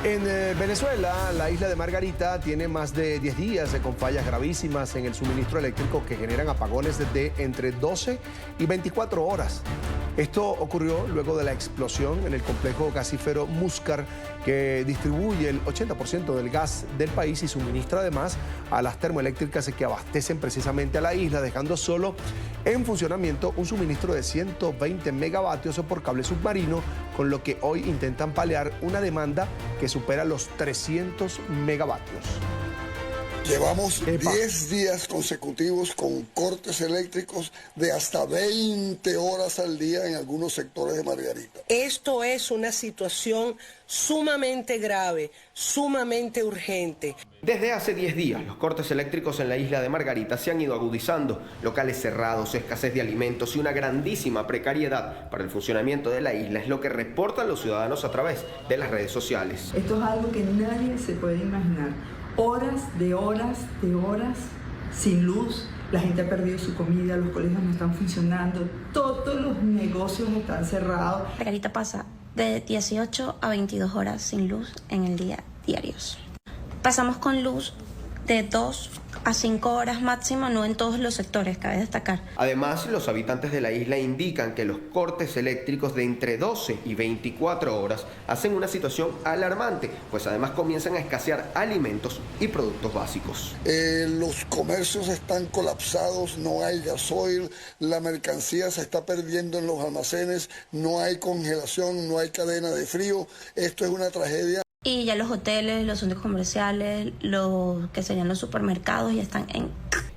En Venezuela, la isla de Margarita tiene más de 10 días con fallas gravísimas en el suministro eléctrico que generan apagones de entre 12 y 24 horas. Esto ocurrió luego de la explosión en el complejo gasífero Muscar, que distribuye el 80% del gas del país y suministra además a las termoeléctricas que abastecen precisamente a la isla, dejando solo en funcionamiento un suministro de 120 megavatios por cable submarino, con lo que hoy intentan paliar una demanda que supera los 300 megavatios. Llevamos 10 días consecutivos con cortes eléctricos de hasta 20 horas al día en algunos sectores de Margarita. Esto es una situación sumamente grave, sumamente urgente. Desde hace 10 días, los cortes eléctricos en la isla de Margarita se han ido agudizando. Locales cerrados, escasez de alimentos y una grandísima precariedad para el funcionamiento de la isla es lo que reportan los ciudadanos a través de las redes sociales. Esto es algo que nadie se puede imaginar. Horas sin luz, la gente ha perdido su comida, los colegios no están funcionando, todos los negocios están cerrados. Margarita pasa de 18 a 22 horas sin luz en el día diarios. Pasamos con luz de 2 a 5 horas máximo, no en todos los sectores, cabe destacar. Además, los habitantes de la isla indican que los cortes eléctricos de entre 12 y 24 horas hacen una situación alarmante, pues además comienzan a escasear alimentos y productos básicos. Los comercios están colapsados, no hay gasoil, la mercancía se está perdiendo en los almacenes, no hay congelación, no hay cadena de frío. Esto es una tragedia. Y ya los hoteles, los centros comerciales, los que serían los supermercados ya están en...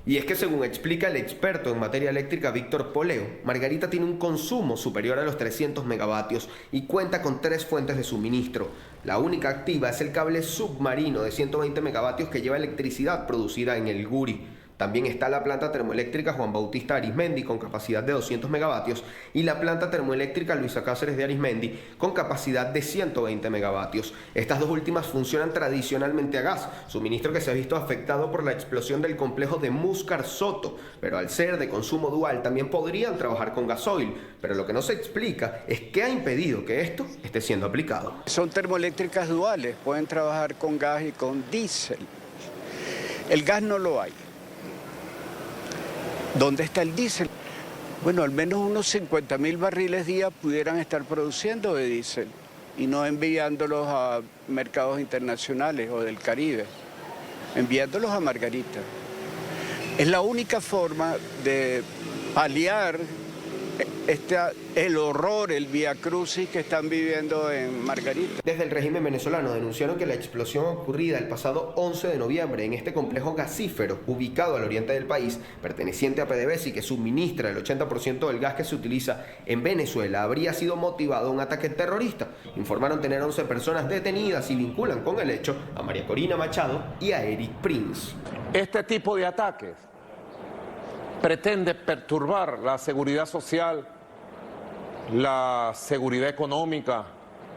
Y es que según explica el experto en materia eléctrica Víctor Poleo, Margarita tiene un consumo superior a los 300 megavatios y cuenta con 3 fuentes de suministro. La única activa es el cable submarino de 120 megavatios que lleva electricidad producida en el Guri. También está la planta termoeléctrica Juan Bautista Arismendi con capacidad de 200 megavatios y la planta termoeléctrica Luisa Cáceres de Arismendi con capacidad de 120 megavatios. Estas dos últimas funcionan tradicionalmente a gas, suministro que se ha visto afectado por la explosión del complejo de Muscar Soto, pero al ser de consumo dual también podrían trabajar con gasoil, pero lo que no se explica es qué ha impedido que esto esté siendo aplicado. Son termoeléctricas duales, pueden trabajar con gas y con diésel. El gas no lo hay. ¿Dónde está el diésel? Bueno, al menos unos 50.000 barriles día pudieran estar produciendo de diésel y no enviándolos a mercados internacionales o del Caribe, enviándolos a Margarita. Es la única forma de paliar el horror, el viacrucis que están viviendo en Margarita. Desde el régimen venezolano denunciaron que la explosión ocurrida el pasado 11 de noviembre en este complejo gasífero ubicado al oriente del país, perteneciente a PDVSA y que suministra el 80% del gas que se utiliza en Venezuela, habría sido motivado a un ataque terrorista. Informaron tener 11 personas detenidas y vinculan con el hecho a María Corina Machado y a Eric Prince. Este tipo de ataques pretende perturbar la seguridad social, la seguridad económica,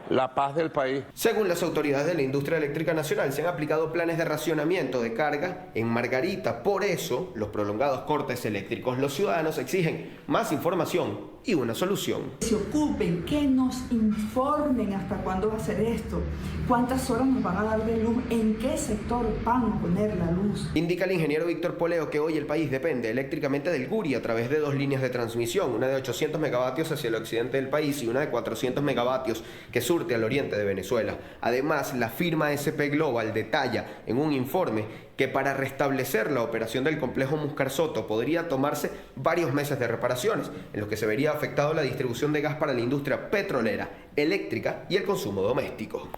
la paz del país. Según las autoridades de la industria eléctrica nacional, se han aplicado planes de racionamiento de carga en Margarita. Por eso, los prolongados cortes eléctricos. Los ciudadanos exigen más información y una solución. Se ocupen, que nos informen hasta cuándo va a ser esto, cuántas horas nos van a dar de luz, en qué sector van a poner la luz. Indica el ingeniero Víctor Poleo que hoy el país depende eléctricamente del Guri a través de 2 líneas de transmisión, una de 800 megavatios hacia el occidente del país y una de 400 megavatios que surte al oriente de Venezuela. Además, la firma SP Global detalla en un informe que para restablecer la operación del complejo Muscar Soto podría tomarse varios meses de reparaciones, en los que se vería afectado la distribución de gas para la industria petrolera, eléctrica y el consumo doméstico.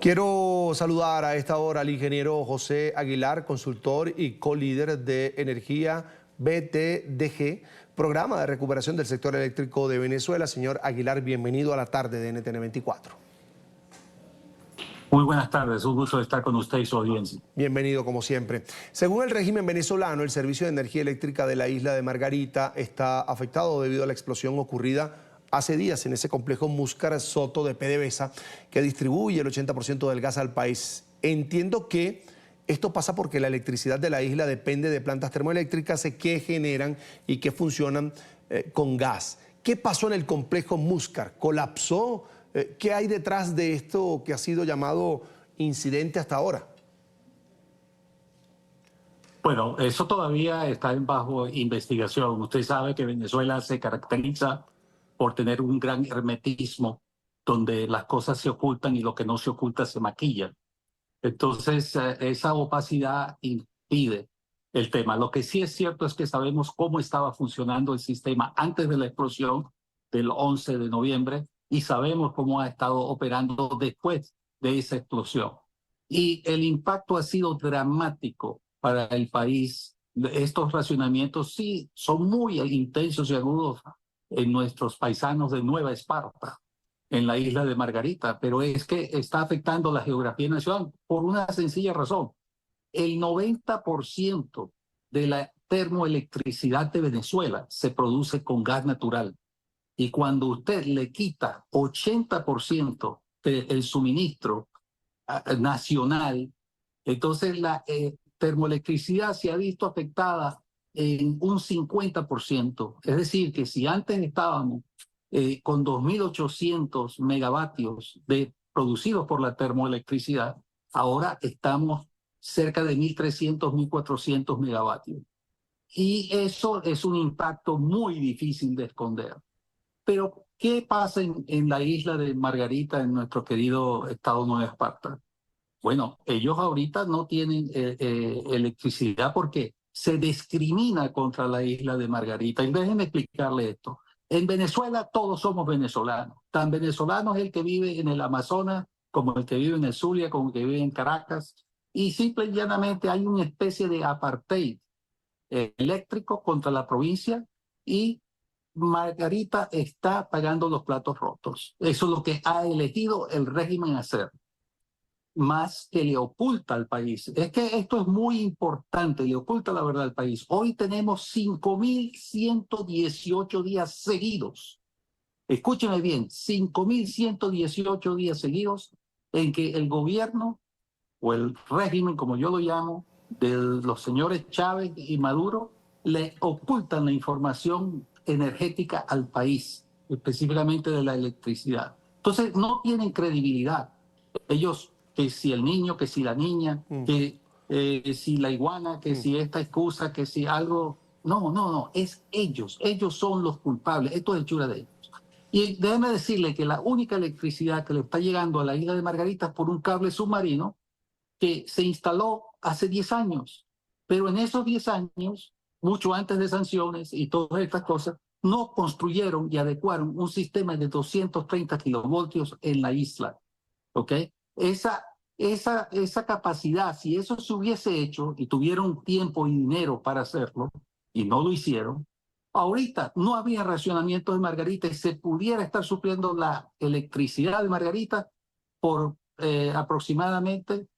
Quiero saludar a esta hora al ingeniero José Aguilar, consultor y co-líder de Energía BTDG, Programa de Recuperación del Sector Eléctrico de Venezuela. Señor Aguilar, bienvenido a la tarde de NTN 24. Muy buenas tardes, un gusto estar con usted y su audiencia. Bienvenido como siempre. Según el régimen venezolano, el servicio de energía eléctrica de la isla de Margarita está afectado debido a la explosión ocurrida hace días en ese complejo Muscar Soto de PDVSA que distribuye el 80% del gas al país. Entiendo que esto pasa porque la electricidad de la isla depende de plantas termoeléctricas que generan y que funcionan con gas. ¿Qué pasó en el complejo Muscar? ¿Colapsó ¿Qué hay detrás de esto que ha sido llamado incidente hasta ahora? Bueno, eso todavía está bajo investigación. Usted sabe que Venezuela se caracteriza por tener un gran hermetismo, donde las cosas se ocultan y lo que no se oculta se maquilla. Entonces, esa opacidad impide el tema. Lo que sí es cierto es que sabemos cómo estaba funcionando el sistema antes de la explosión del 11 de noviembre y sabemos cómo ha estado operando después de esa explosión. Y el impacto ha sido dramático para el país. Estos racionamientos sí son muy intensos y agudos en nuestros paisanos de Nueva Esparta, en la isla de Margarita, pero es que está afectando la geografía nacional por una sencilla razón. El 90% de la termoelectricidad de Venezuela se produce con gas natural. Y cuando usted le quita 80% del suministro nacional, entonces la termoelectricidad se ha visto afectada en un 50%. Es decir, que si antes estábamos con 2.800 megavatios producidos por la termoelectricidad, ahora estamos cerca de 1.300, 1.400 megavatios. Y eso es un impacto muy difícil de esconder. Pero, ¿qué pasa en la isla de Margarita, en nuestro querido estado Nueva Esparta? Bueno, ellos ahorita no tienen electricidad porque se discrimina contra la isla de Margarita. Y déjenme explicarle esto. En Venezuela todos somos venezolanos. Tan venezolano es el que vive en el Amazonas, como el que vive en el Zulia, como el que vive en Caracas. Y simple y llanamente hay una especie de apartheid eléctrico contra la provincia y Margarita está pagando los platos rotos. Eso es lo que ha elegido el régimen hacer, más que le oculta al país. Es que esto es muy importante, le oculta la verdad al país. Hoy tenemos 5.118 días seguidos. Escúcheme bien, 5.118 días seguidos en que el gobierno o el régimen, como yo lo llamo, de los señores Chávez y Maduro, le ocultan la información energética al país, específicamente de la electricidad. Entonces no tienen credibilidad. Ellos, que si el niño, que si la niña, que si la iguana, que si esta excusa, que si algo... No, es ellos son los culpables, esto es el chura de ellos. Y déjeme decirle que la única electricidad que le está llegando a la isla de Margarita es por un cable submarino que se instaló hace 10 años, pero en esos 10 años, mucho antes de sanciones y todas estas cosas, no construyeron y adecuaron un sistema de 230 kilovoltios en la isla, ¿ok? Esa capacidad, si eso se hubiese hecho y tuvieron tiempo y dinero para hacerlo, y no lo hicieron, ahorita no había racionamiento de Margarita y se pudiera estar supliendo la electricidad de Margarita por aproximadamente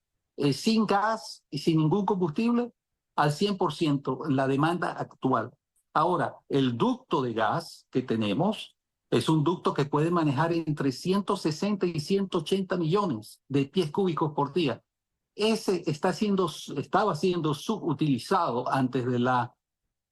sin gas y sin ningún combustible al 100% la demanda actual. Ahora, el ducto de gas que tenemos es un ducto que puede manejar entre 160 y 180 millones de pies cúbicos por día. Ese estaba siendo subutilizado antes de la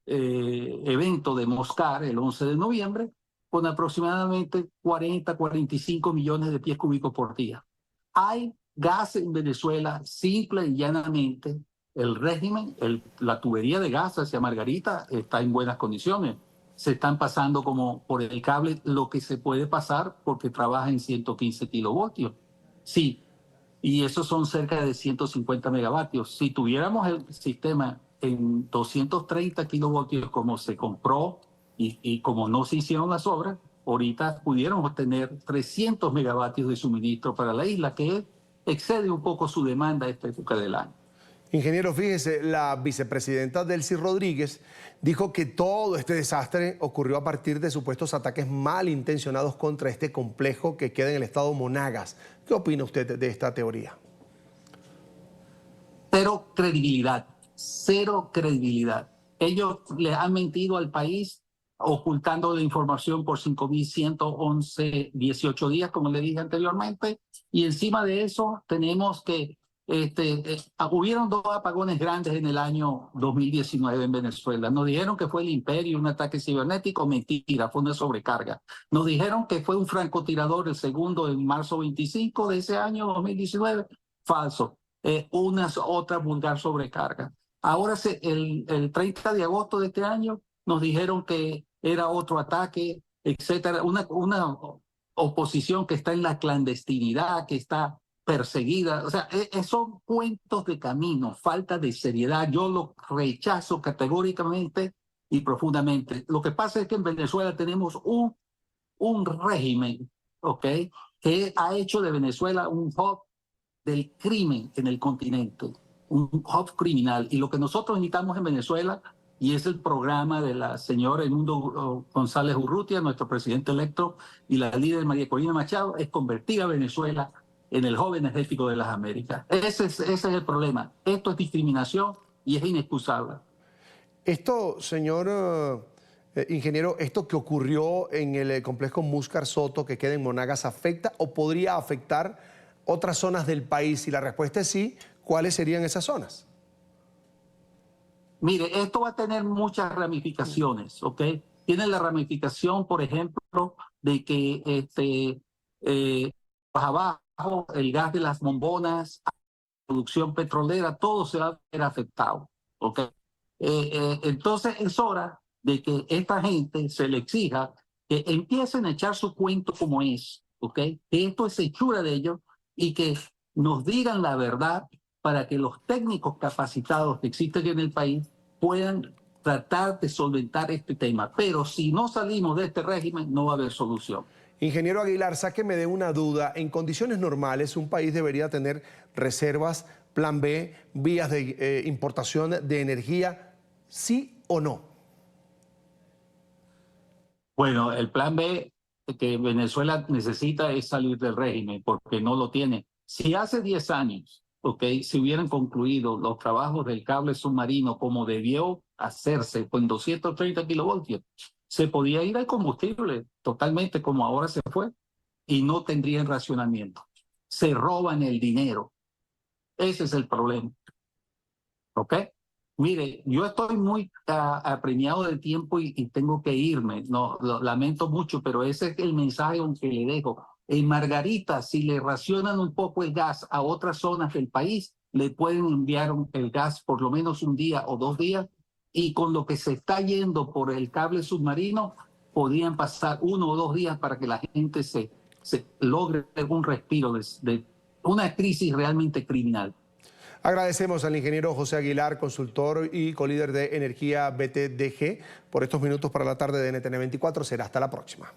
evento de Moscar, el 11 de noviembre, con aproximadamente 40, 45 millones de pies cúbicos por día. Hay gas en Venezuela, simple y llanamente. El régimen, la tubería de gas hacia Margarita está en buenas condiciones. Se están pasando como por el cable lo que se puede pasar porque trabaja en 115 kilovoltios. Sí, y esos son cerca de 150 megavatios. Si tuviéramos el sistema en 230 kilovoltios como se compró y como no se hicieron las obras, ahorita pudiéramos tener 300 megavatios de suministro para la isla, que excede un poco su demanda a esta época del año. Ingeniero, fíjese, la vicepresidenta Delcy Rodríguez dijo que todo este desastre ocurrió a partir de supuestos ataques malintencionados contra este complejo que queda en el estado Monagas. ¿Qué opina usted de esta teoría? Cero credibilidad. Ellos le han mentido al país ocultando la información por 5.118 días, como le dije anteriormente, y encima de eso tenemos que hubieron 2 apagones grandes en el año 2019 en Venezuela. Nos dijeron que fue el imperio, un ataque cibernético. Mentira, fue una sobrecarga. Nos dijeron que fue un francotirador, el segundo en marzo 25 de ese año 2019. Falso. Una otra vulgar sobrecarga. Ahora, el 30 de agosto de este año, nos dijeron que era otro ataque, etcétera. Una oposición que está en la clandestinidad, que está perseguida. O sea, son cuentos de camino, falta de seriedad. Yo lo rechazo categóricamente y profundamente. Lo que pasa es que en Venezuela tenemos un régimen, ¿ok?, que ha hecho de Venezuela un hub del crimen en el continente, un hub criminal. Y lo que nosotros necesitamos en Venezuela, y es el programa de la señora Edmundo González Urrutia, nuestro presidente electo, y la líder María Corina Machado, es convertir a Venezuela en el hub energético de las Américas. Ese es el problema. Esto es discriminación y es inexcusable. Esto, señor ingeniero, esto que ocurrió en el complejo Muscar Soto, que queda en Monagas, ¿afecta o podría afectar otras zonas del país? Si la respuesta es sí, ¿cuáles serían esas zonas? Mire, esto va a tener muchas ramificaciones, ¿ok? Tiene la ramificación, por ejemplo, de que abajo el gas de las bombonas, la producción petrolera, todo se va a ver afectado, ¿ok? Entonces es hora de que esta gente se le exija que empiecen a echar su cuento como es, ¿ok? Que esto es hechura de ellos y que nos digan la verdad para que los técnicos capacitados que existen en el país puedan tratar de solventar este tema. Pero si no salimos de este régimen, no va a haber solución. Ingeniero Aguilar, sáqueme de una duda. En condiciones normales, un país debería tener reservas, plan B, vías de importación de energía, ¿sí o no? Bueno, el plan B que Venezuela necesita es salir del régimen, porque no lo tiene. Si hace 10 años, se hubieran concluido los trabajos del cable submarino como debió hacerse, con 230 kilovoltios, se podía ir al combustible totalmente como ahora se fue y no tendrían racionamiento. Se roban el dinero. Ese es el problema. ¿Ok? Mire, yo estoy muy apremiado del tiempo y tengo que irme. No, lo lamento mucho, pero ese es el mensaje que le dejo. En Margarita, si le racionan un poco el gas a otras zonas del país, le pueden enviar el gas por lo menos un día o 2 días, y con lo que se está yendo por el cable submarino, podrían pasar 1 o 2 días para que la gente se logre un respiro de una crisis realmente criminal. Agradecemos al ingeniero José Aguilar, consultor y colíder de Energía BTDG, por estos minutos para la tarde de NTN 24. Será hasta la próxima.